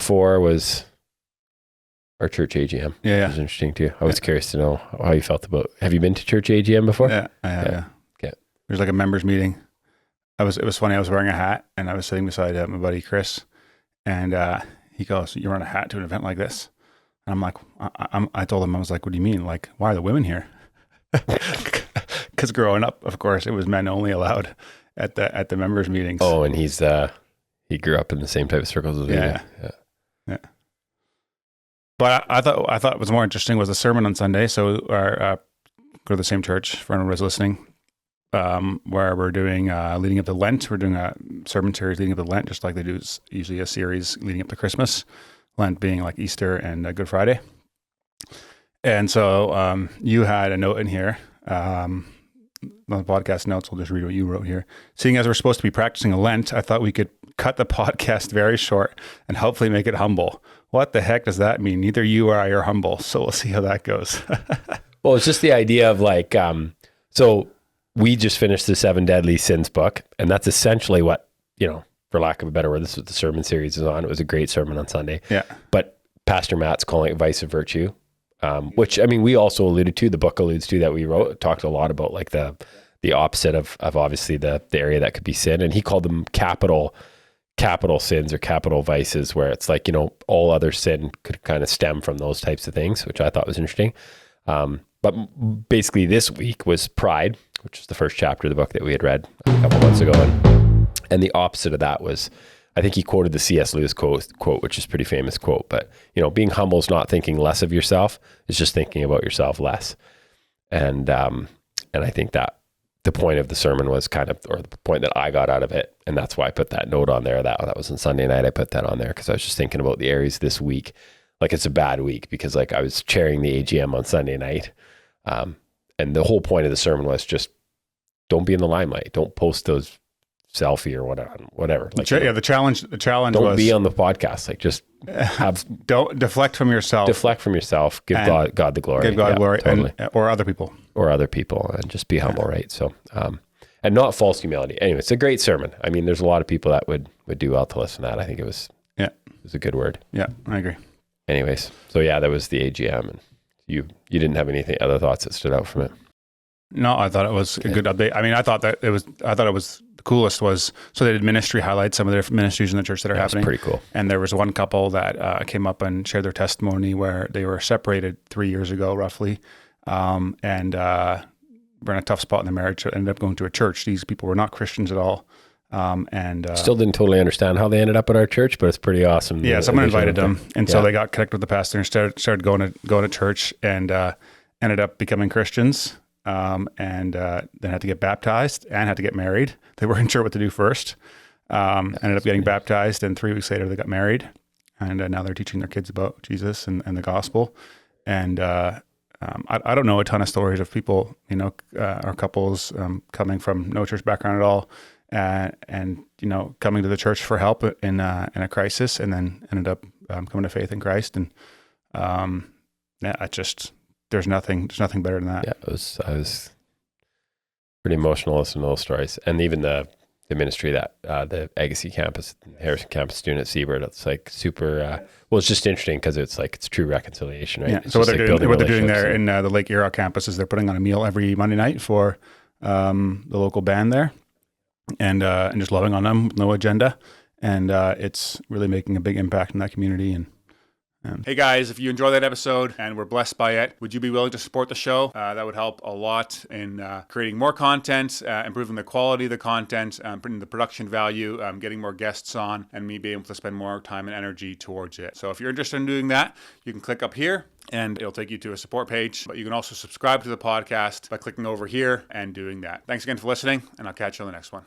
before was our church AGM. Yeah. Which was interesting too. I was curious to know how you felt about. Have you been to church AGM before? Yeah, I have. Yeah. Okay. There's like a members meeting. It was funny. I was wearing a hat and I was sitting beside my buddy Chris, and he goes, "You're wearing a hat to an event like this?" And I'm like, I told him, I was like, "What do you mean? Like, why are the women here?" Because growing up, of course, it was men only allowed at the members meetings. Oh, and he grew up in the same type of circles as me. Yeah. But I thought what was more interesting was the sermon on Sunday. So our go to the same church for anyone who's listening, where we're doing leading up to Lent. We're doing a sermon series leading up to Lent, just like they do usually a series leading up to Christmas. Lent being like Easter and Good Friday. And so you had a note in here. On the podcast notes, I'll just read what you wrote here. Seeing as we're supposed to be practicing a Lent, I thought we could cut the podcast very short and hopefully make it humble. What the heck does that mean? Neither you or I are humble, so we'll see how that goes. Well, it's just the idea of like, so we just finished the 7 Deadly Sins book, and that's essentially what, for lack of a better word, this is what the sermon series is on. It was a great sermon on Sunday. Yeah. But Pastor Matt's calling it Vice of Virtue, which, I mean, we also alluded to, the book alludes to that we wrote, talked a lot about like the opposite of obviously the area that could be sin. And he called them capital sins or capital vices, where it's like, all other sin could kind of stem from those types of things, which I thought was interesting. But basically this week was Pride, which is the first chapter of the book that we had read a couple months ago. And the opposite of that was, I think he quoted the C.S. Lewis quote, which is a pretty famous quote, but being humble is not thinking less of yourself. It's just thinking about yourself less. And I think that the point of the sermon was kind of, or the point that I got out of it, and that's why I put that note on there. That was on Sunday night. I put that on there because I was just thinking about the areas this week. Like, it's a bad week because like I was chairing the AGM on Sunday night. And the whole point of the sermon was just don't be in the limelight. Don't post those selfie or whatever. Like, the challenge don't was be on the podcast. Like, just don't deflect from yourself. Give God the glory. Give God glory, totally. or other people, and just be humble, right? So, and not false humility. Anyway, it's a great sermon. I mean, there's a lot of people that would do well to listen to that. I think it was a good word. Yeah, I agree. Anyways, so yeah, that was the AGM, and you didn't have anything other thoughts that stood out from it? No, I thought it was a good update. I mean, I thought it was the coolest was, so they did ministry highlights, some of their ministries in the church that are happening. Pretty cool. And there was one couple that came up and shared their testimony where they were separated 3 years ago, roughly. And were in a tough spot in their marriage, so ended up going to a church. These people were not Christians at all. Still didn't totally understand how they ended up at our church, but it's pretty awesome. Yeah, someone invited them, and so they got connected with the pastor and started going to church, and ended up becoming Christians, and then had to get baptized and had to get married. They weren't sure what to do first. Ended up getting baptized, and 3 weeks later they got married, and now they're teaching their kids about Jesus and the gospel. And I don't know a ton of stories of people, or couples coming from no church background at all. And coming to the church for help in a crisis, and then ended up coming to faith in Christ. And there's nothing better than that. Yeah, I was pretty emotional listening to those stories, and even the ministry that the Agassiz campus, Harrison campus doing at Seabird. It's like super. It's just interesting because it's like it's true reconciliation, right? Yeah. So what they're doing there in the Lake Erie campus is they're putting on a meal every Monday night for the local band there. And just loving on them, no agenda, and it's really making a big impact in that community. And hey guys, if you enjoyed that episode and were blessed by it, would you be willing to support the show? That would help a lot in creating more content, improving the quality of the content, putting the production value, getting more guests on, and me being able to spend more time and energy towards it. So if you're interested in doing that, you can click up here and it'll take you to a support page. But you can also subscribe to the podcast by clicking over here and doing that. Thanks again for listening, and I'll catch you on the next one.